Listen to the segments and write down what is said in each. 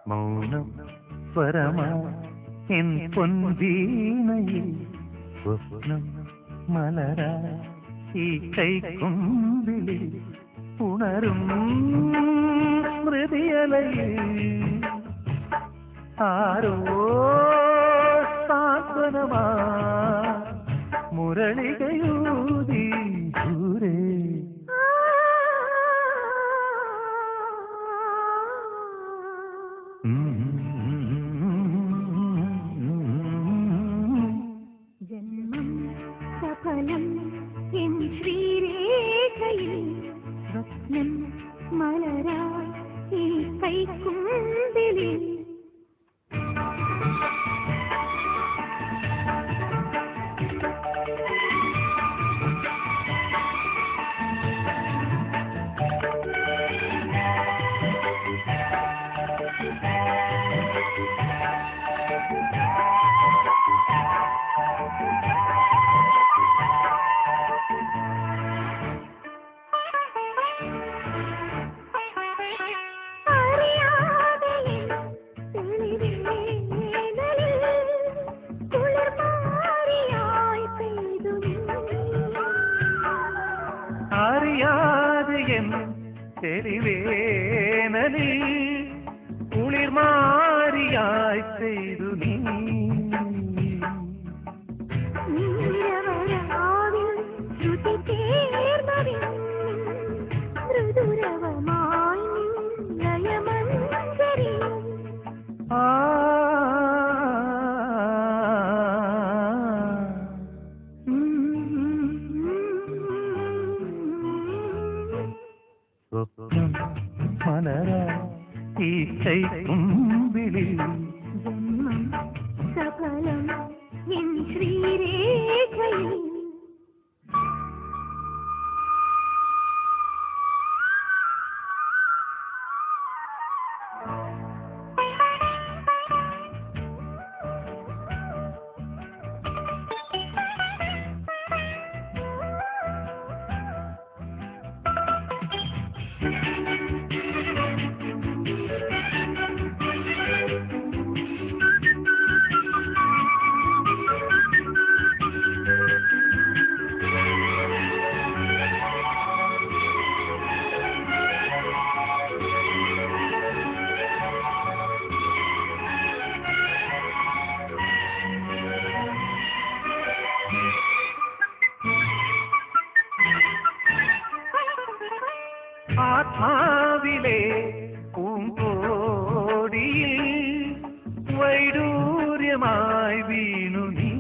മൗനം സ്വരമാ എൻ പൊൻവീണയിൽ സ്വപ്നം മലരാ ഈ കൈക്കൊമ്പിളിൽ ഉണരും സ്മൃതിയലയിൽ ആരോ സാന്ത്വനമാ മുരളികയൂതി ദൂരെ ജന്മം സഫലം എൻ ശ്രീരേഖയിൽ സ്വപ്നം മലരായി ഈ കൈക്കുമ്പിളിൽ തെളിവേനലിൽ കുളിർമാരിയായി പെയ്തു നീ നീരവരാവിൽ ശ്രുതി ചേർന്നതിൽ മൃദുരവമായി ലയമഞ്ജരി സ്വപ്നം മലരാ ഈ കൈക്കുമ്പിളിൽ ജന്മം സഫലം എൻ ശ്രീരേഖയിൽ ആത്മാവിലെ പൂങ്കോടിയിൽ വൈഡൂര്യമായി വീണു നീ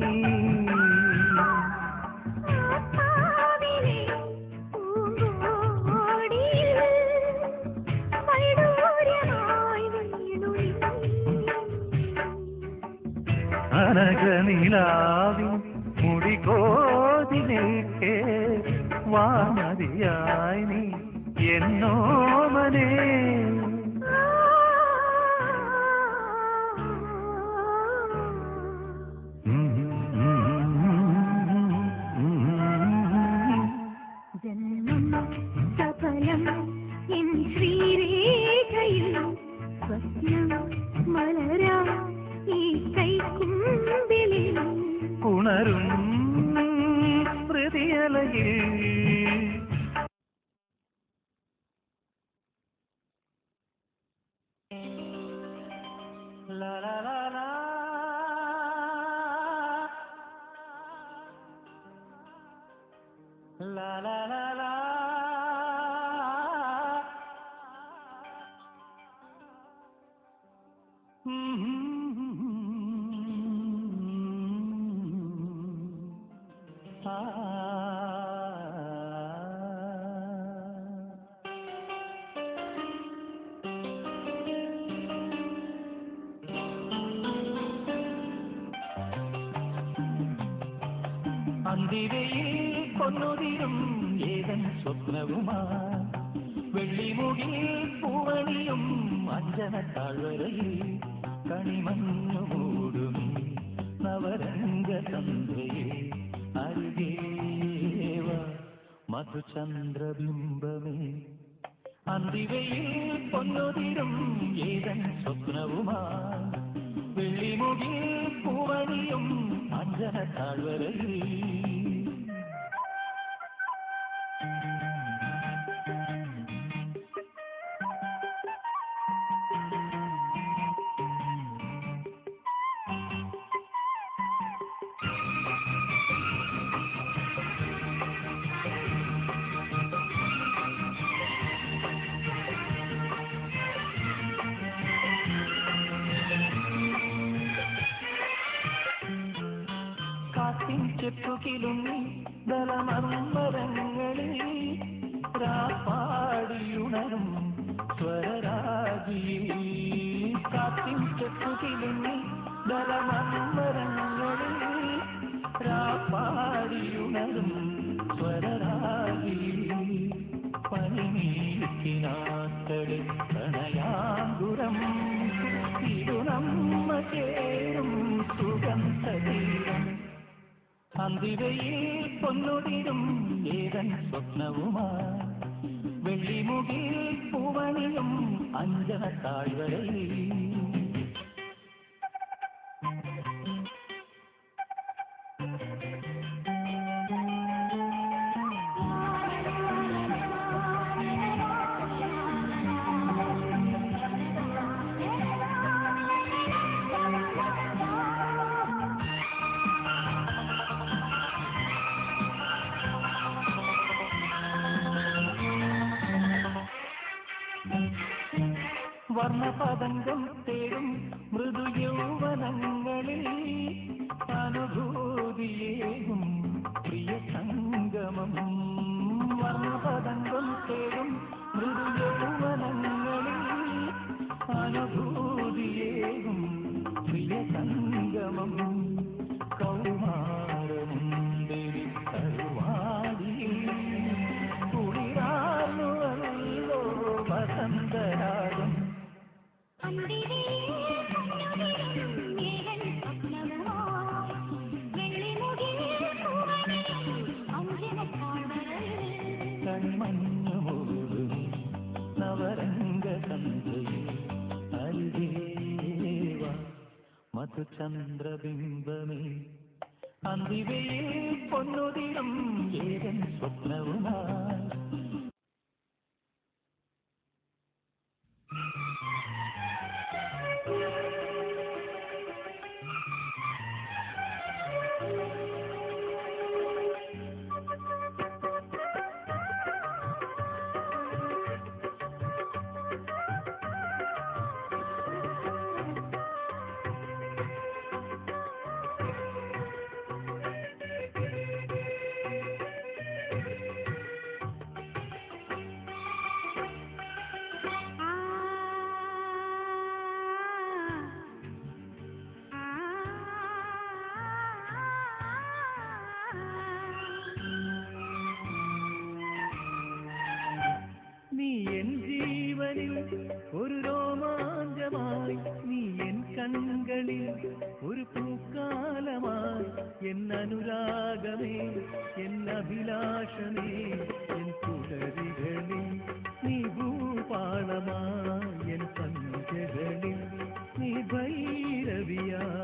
അനഘനിലാവിൻ മുടികോതി നിൽക്കേ വാമതിയായി നീ എന്നോമനേ ജന്മം സഫലം എൻ ശ്രീരേഖയിൽ സ്വപ്നം മലരാ ഈ കൈക്കുമ്പിളിൽ ഉണരും സ്മൃതിയലയിൽ la la la la la la la la അന്തിവയിൽ പൊന്നുതിരും ഏതൻ സ്വപ്നവുമാ വെള്ളിമുകിൽ പൂവണിയും അഞ്ജന താഴ്വരയിൽ കണിമഞ്ഞു മൂടും നവരംഗതന്ത്രയെ അരികേവ മധുചന്ദ്രബിംബമേ അന്തിവയിൽ പൊന്നുതിരും ഏതൻ സ്വപ്നവുമായി വെള്ളിമുകിൽ പൂവണിയും അഞ്ജന താഴ്വരയിൽ കാത്തിൻ ചെപ്പുകിലുങ്ങി ദളമർമരങ്ങളിൽ രാപ്പാടിയുണരും സ്വരരാജിയിൽ കാത്തിൻ ചെപ്പുകിലുങ്ങി ദളമർമരങ്ങളിൽ രാപ്പാടിയുണരും സ്വരരാജിയിൽ പനിനീക്കിനാക്കളിൽ പ്രണയാങ്കുരം ഇതു നമ്മ ചേരും സുഗന്ധതീരം അന്തിവയിൽ പൊന്നുതിരും ഏതൻ സ്വപ്നവുമായി വെള്ളിമുകിൽ പൂവണിയും അഞ്ജന താഴ്വരയിൽ വർണ്ണപതംഗം തേടും മൃദു യൗവനങ്ങളിൽ അനുഭൂതിയേകും പ്രിയ സംഗമം വർണ്ണപതംഗം തേടും മൃദു യൗവനങ്ങളിൽ അനുഭൂതിയേകും പ്രിയ സംഗമം കൗമാരമുന്തിരി കരുവാടിയിൽ കുളിരാനുവല്ലോ വസന്തരാഗം കൺമഞ്ഞുമൂടും നവരംഗതന്ത്രയെ അരികേവ മധുചന്ദ്രബിംബമേ അന്തിവയിൽ പൊന്നുതിരും ഏതൻ സ്വപ്നവുമായി ഒരു രോമാഞ്ചമായി നീ എൻ കണ്ണുകളിൽ ഒരു പൂക്കാലമായി എൻ അനുരാഗമേ എൻ അഭിലാഷമേ എൻ പുലരികളിൽ നീ ഭൂപാളമായി എൻ സന്ധ്യകളിൽ നീ ഭൈരവിയായി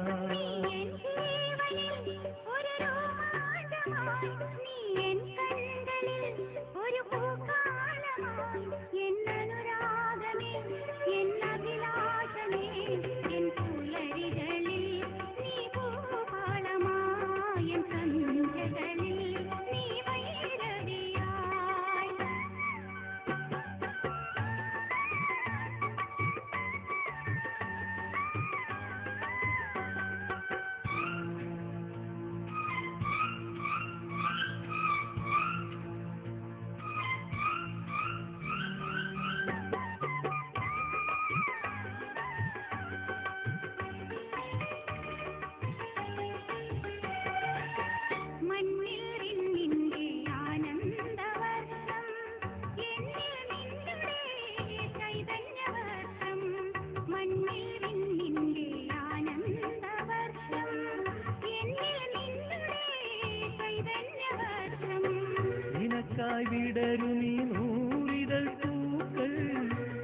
നിനക്കായി വിടരുമീ നൂറിതൾ പൂക്കൾ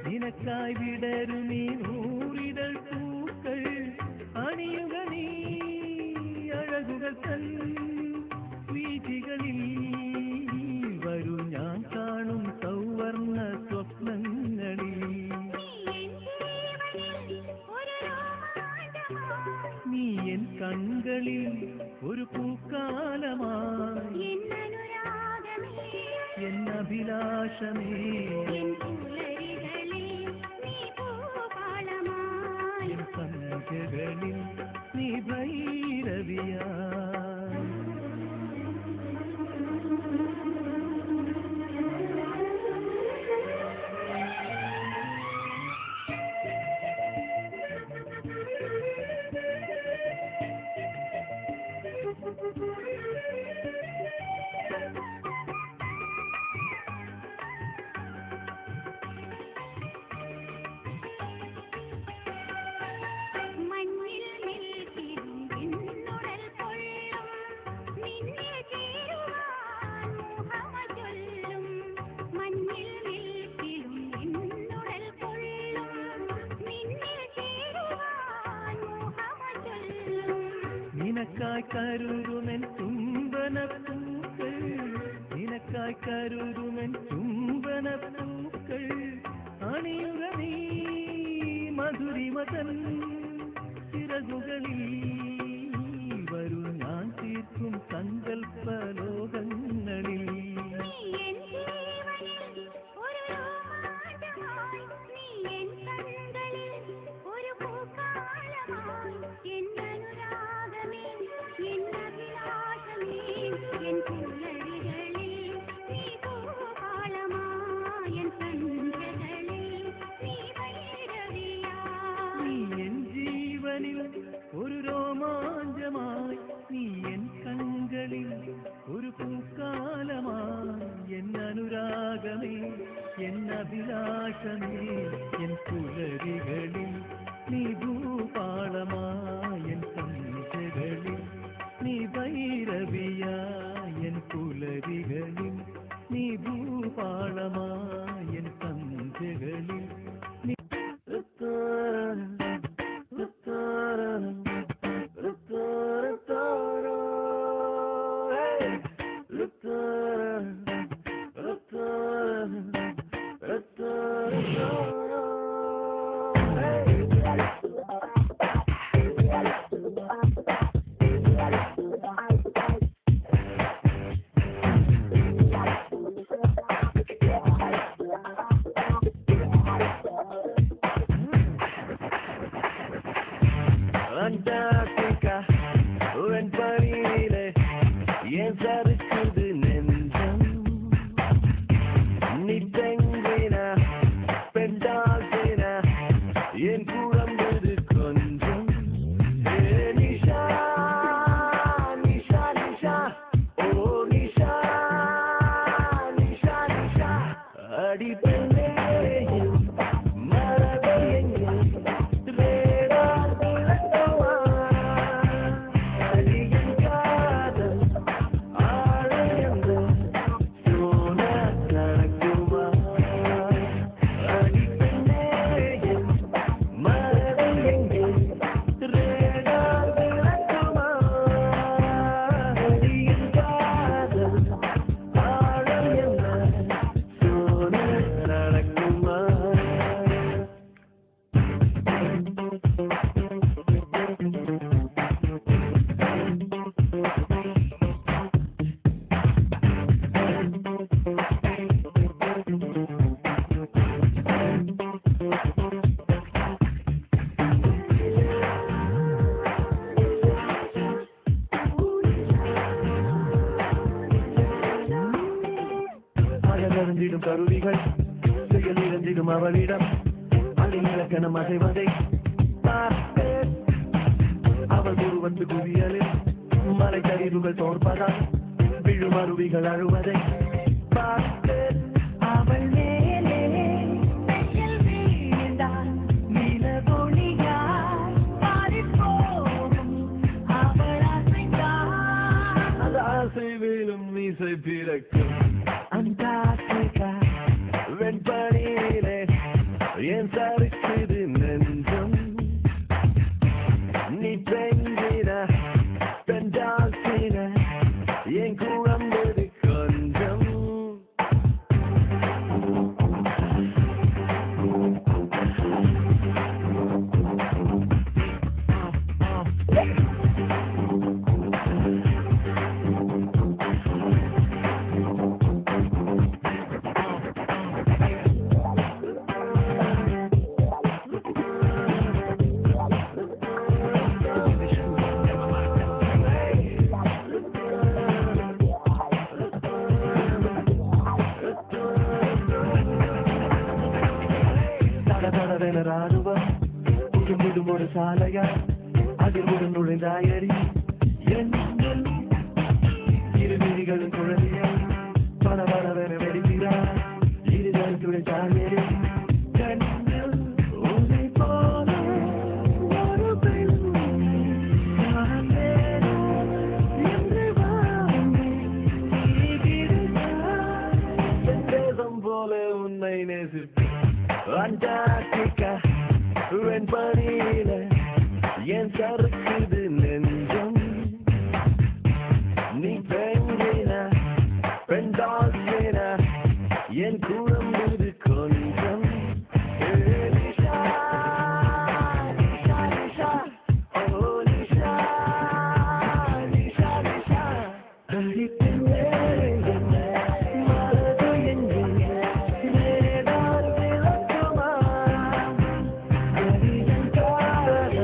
നിനക്കായി വിടരുമീ നൂറിതൾ പൂക്കൾ അണിയുക നീ അഴകുകൾ തൻ വീഥികളിൽ വരൂ ഞാൻ കാണും സൗവർണ്ണ സ്വപ്നങ്ങളിൽ നീ എൻ കൺകളിൽ ഒരു പൂക്കാലമായി എന്നഭിലാഷമേ എൻ സന്ധ്യകളിൽ നീ ഭൈരവിയാ നിനക്കായി കരുതുമെൻ ചുംബനപ്പൂക്കൾ നിനക്കായി കരുതുമെൻ ചുംബനപ്പൂക്കൾ അണിയുക നീ മധുരിമതൻ ചിറകുകളിൽ വരൂ ഞാൻ തീർക്കും സങ്കൽപ്പലോകങ്ങളിൽ ഒരു രോമാഞ്ചമായി നീ എൻ കൺകളിൽ ഒരു പൂക്കാലമായി എൻ അനുരാഗമേ എൻ അഭിലാഷമേ എൻ പുലരികളിൽ നീ ഭൂപാളമായി എൻ സന്ധ്യകളിൽ നീ ഭൈരവിയായി എൻ പുലരികളിൽ നീ ഭൂപാളമായി എൻ സന്ധ്യകളിൽ നീ Antarctica, en Parile, en Sarıkırdı Nemzem, Nitengina, Pendazina, en Kuramdı Konjam, Nisha, Nisha, Nisha, oh Nisha, Nisha, Nisha, Adi Pendeyim, Maraviyengil, கருவிகள் செயலிழந்திடும் அவளிடம் அணியிலக்கணம் அசைவதை பார்த்து அவள் உருவத்து குவியலில் மலைக்கழிவுகள் தோற்பதால் விழும் அருவிகள் அழுவதை பார்த்து அவள் மேலே நிலவொளியாய் பாரிப்போகும் அவள் அசைந்தாள் அது ஆசை வேலும் மீசை பிறக்கும் அந்த மாலையா அதிர்வுடன் நுழைந்தாயடி என்னில் இருவிழிகளும் குழந்தையா பரவரவென வெடிக்கிறார் இருதயத்துடன் தாயடி கண்ணில் உன்னை போல ஒரு பெண் காணேனோ என்று தேசம் போல உன்னை நேசிப்பேன் அண்டார்டிகா வெண்பனியில என் சறுக்குது நெஞ்சம் நீ பெண்ணினா பெண்டாசினா என் குழம்புது கொஞ்சம் நிஷா நிஷா நிஷா ஓ நிஷா நிஷா நிஷா அடிப்பெண்ணே மனது எங்கே நேரால் விளக்குமா கரியின் காதல்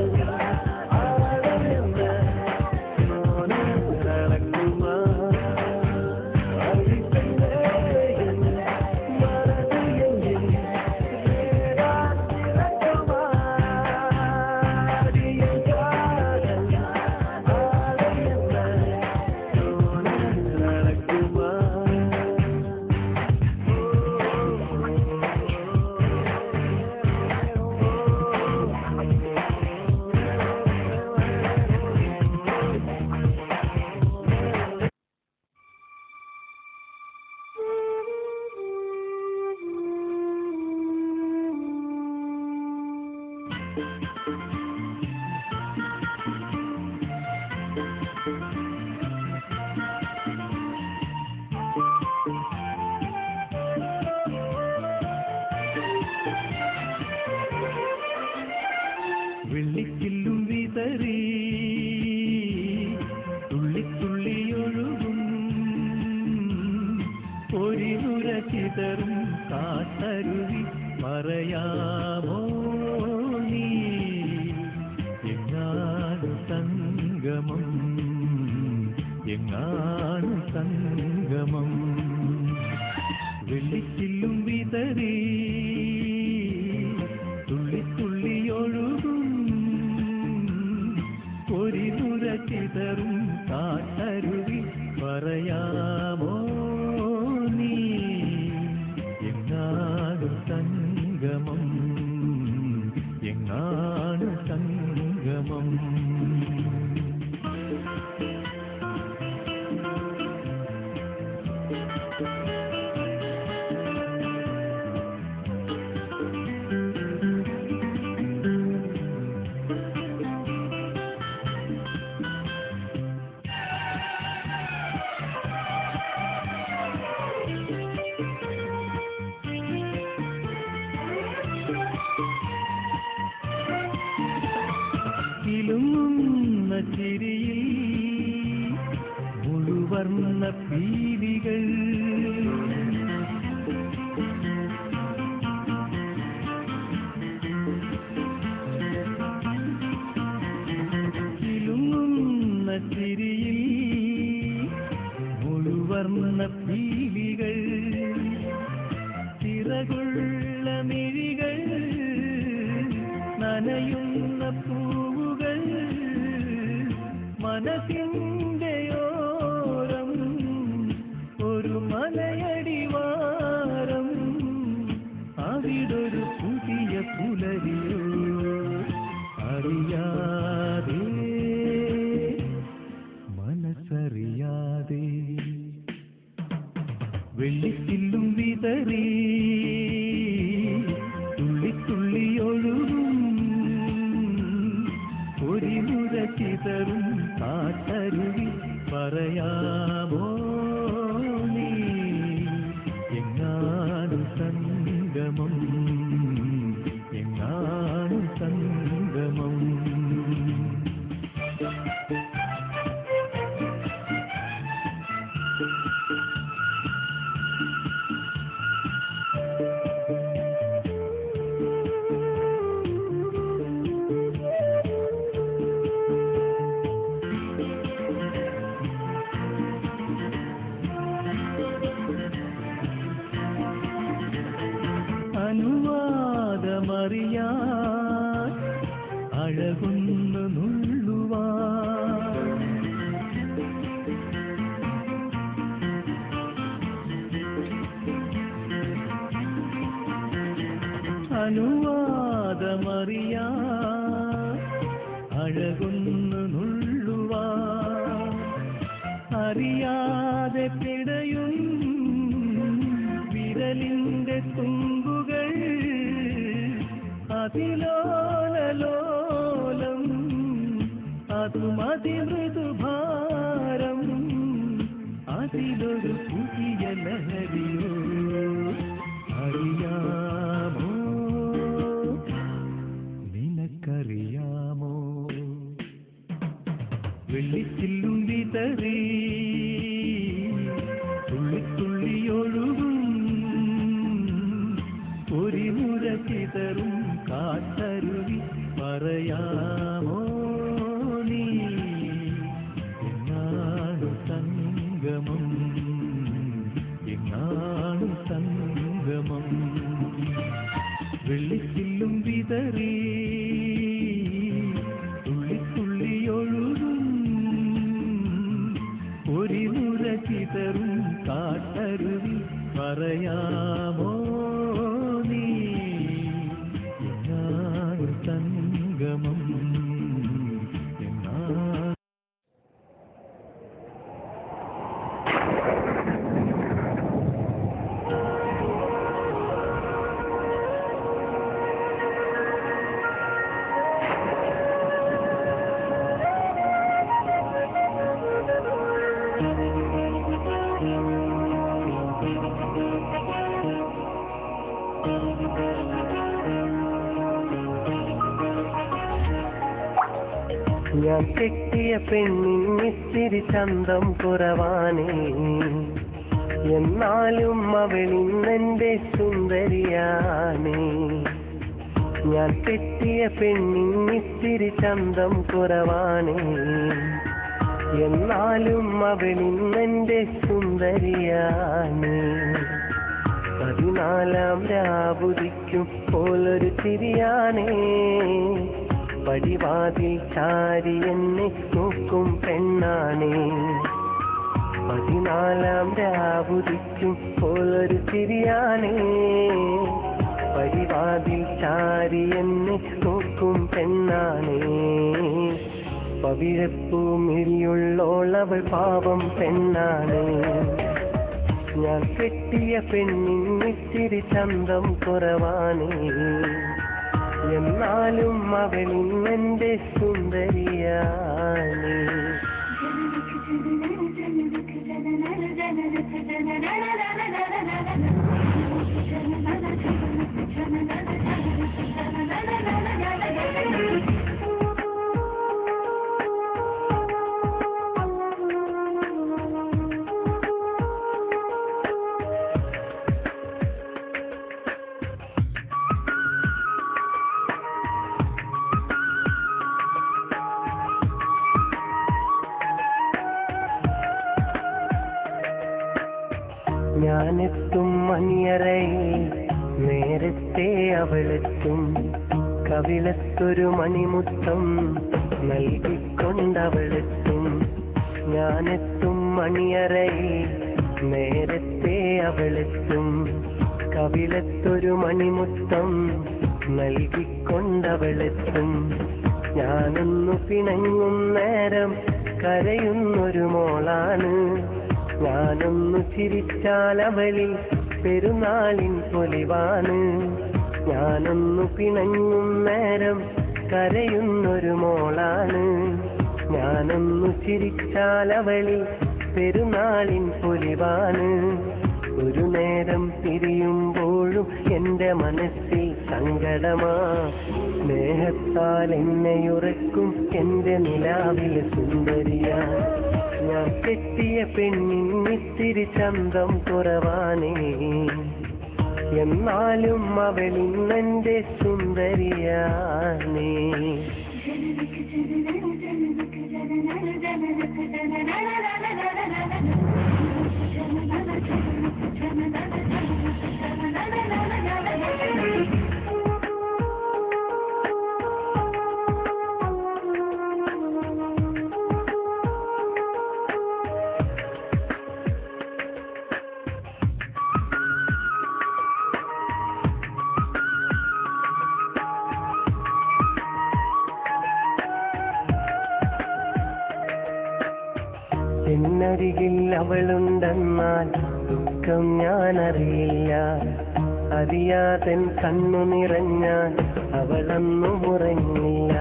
ஆழம் என்ன மோனம் நடக்குமா அடிப்பெண்ணே மனது எங்கே நேரால் விளக்குமா கரியின் காதல் ஆழம் என்ன மோனம் நடக்குமா വെള്ളിച്ചില്ലും വിതറി തുള്ളി തുള്ളിയൊഴുകും പൊരിനുര ചിതറും കാട്ടരുവി പറയാമോ നീ എങ്ങാണ് സംഗമം എങ്ങാണ് സംഗമം വെള്ളിച്ചില്ലും വിതറി തുള്ളി തുള്ളിയൊഴുകും പൊരിനുര ചിതറും കാട്ടരുവി പറയാമോ നീ എങ്ങാണ് സംഗമം എങ്ങാണ് സംഗമം കിലുങ്ങുന്ന ചിരിയിൽ മുഴുവർണ്ണ പീലികൾ കിലുങ്ങുന്ന ചിരിയിൽ മുഴുവർണ്ണ പീലികൾ ചിറകുള്ള മിഴികൾ നനയുന്ന പൂവുകൾ മനസ്സിന്റെയോരം ഒരു മലയടിവാരം അവിടൊരു പുതിയ പുലരിയോ അറിയാതെ മനസ്സറിയാതെ വെള്ളിച്ചില്ലും വിതറി തുള്ളി തുള്ളിയൊഴുകും പൊരിനുര ചിതറും കാട്ടരുവി പറയാമോ നീ എങ്ങാണ് സംഗമം എങ്ങാണ് സംഗമം അനുവാദമറിയാ അഴകൊന്നു നുള്ളുവാ അറിയാതെ പിടയും വിരലിന്റെ തുമ്പുകൾ അതിലോലലോലം അതുമതി മൃദുഭാരം അതിലൊരു പുതിയ ലഹരിയോ അറിയാമോ നിനക്കറിയാമോ വെള്ളിച്ചില്ലും വിതറി തുള്ളിത്തുള്ളിയൊഴുകും ഒരു മുര ചിതറും കാറ്റരുവി പറയാമോ നീ എങ്ങാണു സംഗമം എങ്ങാണു സംഗമം വെള്ളിച്ചില്ലും വിതറി തുള്ളിത്തുള്ളിയൊഴുകും ഒരു മുര ചിതറും കാറ്റരുവി പറയാമോ നീ എങ്ങാണു സംഗമം എങ്ങാണു ഞാൻ കെട്ടിയ പെണ്ണിന്നിത്തിരി ചന്തം കുറവാനേ എന്നാലും അവളിന്നെന്റെ സുന്ദരിയാണേ ഞാൻ കെട്ടിയ പെണ്ണിന്നിത്തിരി ചന്തം കുറവാനേ എന്നാലും അവളിന്നെന്റെ സുന്ദരിയാണേ 14 രാവുദിക്കും പോലൊരു തിരിയാനേ പടിവാതിൽ ചാരി എന്നെ നോക്കും പെണ്ണാണേ 14 രാവുദിക്കും പോലൊരു തിരിയാണേ പടിവാതിൽ ചാരി എന്നെ നോക്കും പെണ്ണാണേ പവിഴപ്പൂ മിഴിയുള്ളോളവൾ പാവം പെണ്ണാണേ ഞാൻ കെട്ടിയ പെണ്ണിന്നിത്തിരി ചന്തം കുറവാനേ എന്നാലും അവളിന്നെന്റെ സുന്ദരിയാണേ ഞാനെത്തും മണിയറയിൽ നേരത്തെ അവളെത്തും കവിളത്തൊരു മണിമുത്തം നൽകിക്കൊണ്ടവളെത്തും ഞാനെത്തും മണിയറയിൽ നേരത്തെ അവളെത്തും കവിളത്തൊരു മണിമുത്തം നൽകിക്കൊണ്ടവളെത്തും ഞാനൊന്നു പിണങ്ങും നേരം കരയുന്നൊരു മോളാണ് ഞാനൊന്നു ചിരിച്ചാൽ അവളിൽ പെരുന്നാളിൻ പൊലിവാണ് ഞാനൊന്നു പിണങ്ങും നേരം കരയുന്നൊരു മോളാണ് ഞാനൊന്നു ചിരിച്ചാൽ അവളിൽ പെരുന്നാളിൻ പൊലിവാണ് ഒരു നേരം പിരിയുമ്പോഴും എൻ്റെ മനസ്സിൽ സങ്കടമാ സ്നേഹത്താൽ എന്നെയുറക്കും എൻ്റെ നിലാവിലെ സുന്ദരിയാ ഞാൻ കെട്ടിയ പെണ്ണിന്നിത്തിരി ചന്തം കുറവാനേ എന്നാലും അവളിന്നെന്റെ സുന്ദരിയാണേ എന്നരികിൽ അവളുണ്ടെന്നാൽ ദുഃഖം ഞാനറിയില്ല. അറിയാതൻ കണ്ണു നിറഞ്ഞാൽ അവളൊന്നും ഉറങ്ങില്ല.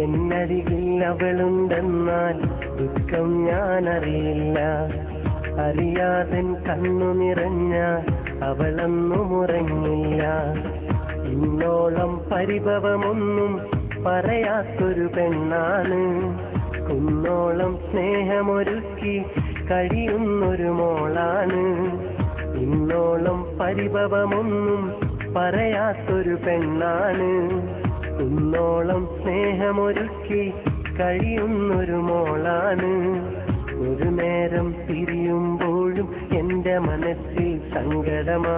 എന്നരികിൽ അവളുണ്ടെന്നാൽ ദുഃഖം ഞാനറിയില്ല. അറിയാതൻ കണ്ണു നിറഞ്ഞാൽ അവളൊന്നും ഉറങ്ങില്ല. ഇന്നോളം പരിഭവമൊന്നും പറയാത്തൊരു പെണ്ണാണ്. കുന്നോളം സ്നേഹമൊരുക്കി കഴിയുന്നൊരു മോളാണ്. ഇന്നോളം പരിഭവമൊന്നും പറയാത്തൊരു പെണ്ണാണ്. കുന്നോളം സ്നേഹമൊരുക്കി കഴിയുന്നൊരു മോളാണ്. ഒരു നേരം പിരിയുമ്പോഴും എന്റെ മനസ്സിൽ സങ്കടമാ.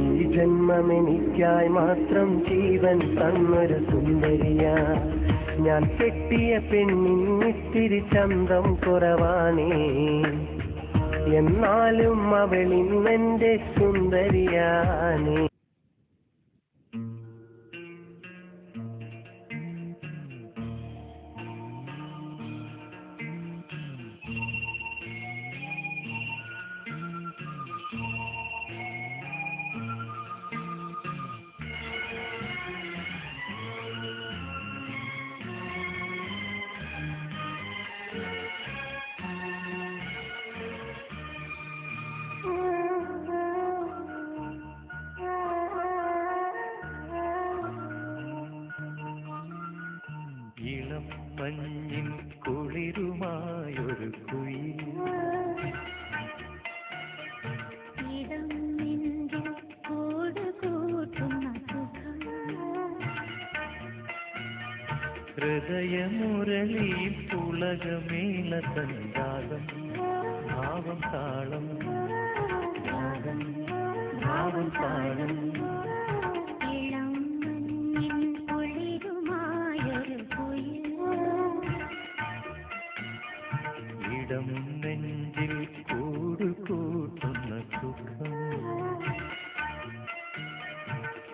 ഈ ജന്മം എനിക്കായി മാത്രം ജീവൻ തന്നൊരു സുന്ദരിയാ. ഞാൻ കെട്ടിയ പെണ്ണിന്നിത്തിരി ചന്തം കുറവാണേ. എന്നാലും അവളിന്നെന്റെ സുന്ദരിയാണേ. ഇളം മഞ്ഞിൻ കുളിരുമായൊരു കുയിൽ ഹൃദയമുരളി പുളകമേള സഞ്ചാരം ഭാവം താളം രാഗം ഭാവം താളം ഇടം നെഞ്ചിൽ കൂടുകൂട്ടുന്ന സുഖം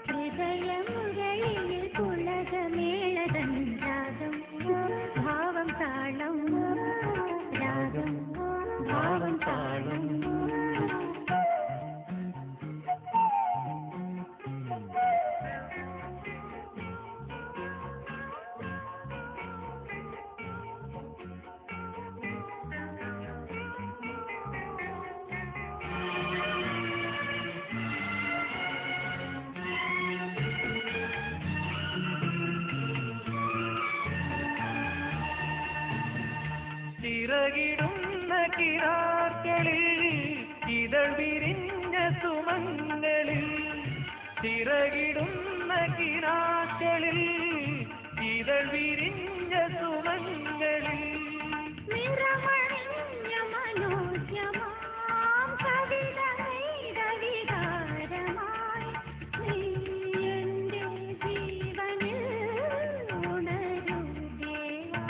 ഹൃദയമുരളിയിൽ പുളകമേളതൻ രാഗം ഭാവം താളം രാഗം ഭാവം താളം ചിറകിടുന്ന കിനാക്കളിൽ ഇതൾ വിരിഞ്ഞ സുമങ്ങളിൽ ചിറകിടുന്ന കിനാക്കളിൽ ഇതൾ വിരിഞ്ഞ സുമങ്ങളിൽ നിറമണിഞ്ഞ മനോജ്ഞമാം കവിത വികാരമായി നീ എന്റെ ജീവനിൽ ഉണരൂ ദേവാ.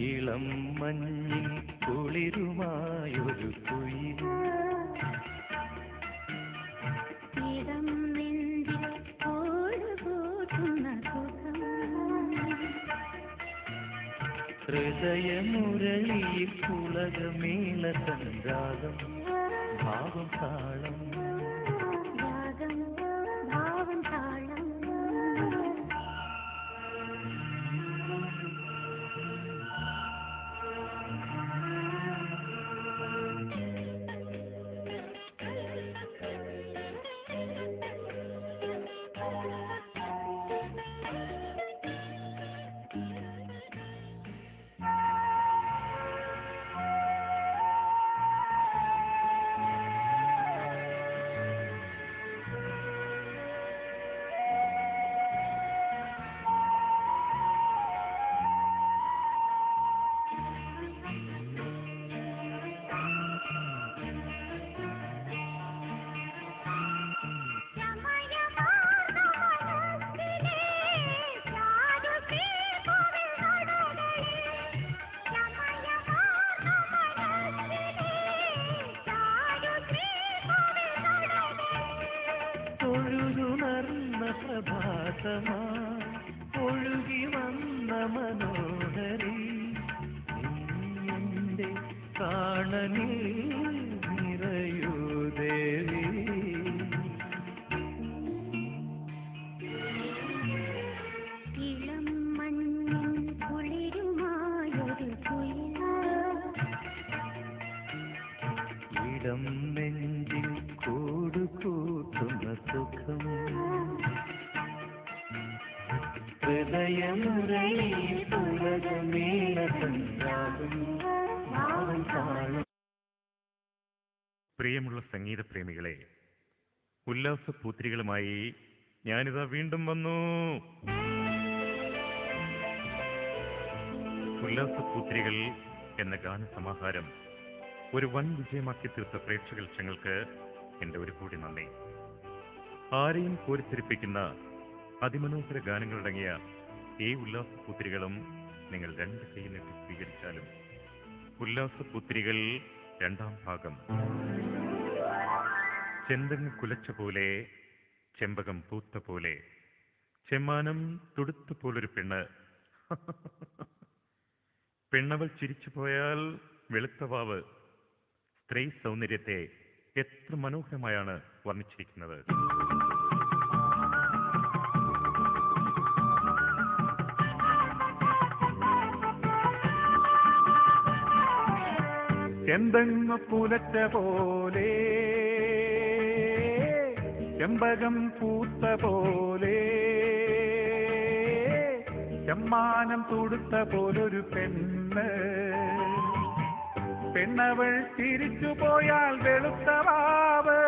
ഇളം മഞ്ഞിൻ കുളിരുമായൊരു കുയിൽ ഇടം നെഞ്ചിൽ കൂടുകൂട്ടുന്ന സുഖം ഹൃദയമുരളി പുളകമേള സഞ്ചാരം ഭാവം താളം രാഗം ഭാവം താളം പ്രാണനിൽ നിറയൂ ദേവി. ഇളം മഞ്ഞിൻ കുളിരുമായൊരു കുയിൽ ഇടം നെഞ്ചിൽ കൂടുകൂട്ടുന്ന സുഖം ഹൃദയമുരയിൽ പുളകമേളസഞ്ചാരം ഭാവം താളം. പ്രിയമുള്ള സംഗീത പ്രേമികളെ, ഉല്ലാസപൂത്രികളുമായി ഞാനിതാ വീണ്ടും വന്നു. ഉല്ലാസപൂത്രികൾ എന്ന ഗാനസമാഹാരം ഒരു വൻ വിജയമാക്കി തീർത്ത പ്രേക്ഷക ലക്ഷങ്ങൾക്ക് എൻ്റെ ഒരു കൂടി നന്ദി. ആരെയും കോരിത്തിരിപ്പിക്കുന്ന അതിമനോഹര ഗാനങ്ങളടങ്ങിയ ഈ ഉല്ലാസപൂത്രികളും നിങ്ങൾ രണ്ട് കൈയ്യിൽ സ്വീകരിച്ചാലും ഉല്ലാസപൂത്രികൾ രണ്ടാം ഭാഗം. ചെന്തങ്ങ് കുലച്ച പോലെ, ചെമ്പകം പൂത്ത പോലെ, ചെമ്മാനം തുടുത്ത പോലൊരു പെണ്ണ്. പെണ്ണവൾ ചിരിച്ചു പോയാൽ വെളുത്ത വാവ്. സ്ത്രീ സൗന്ദര്യത്തെ എത്ര മനോഹരമായാണ് വർണ്ണിച്ചിരിക്കുന്നത്. ചെന്തങ്ങ് പുലച്ച പോലെ, ചെമ്പകം പൂത്ത പോലെ, ചെമ്മാനം തുടുത്ത പോലൊരു പെണ്ണ്. പെണ്ണവൾ തിരിച്ചു പോയാൽ വെളുത്ത വാവ്.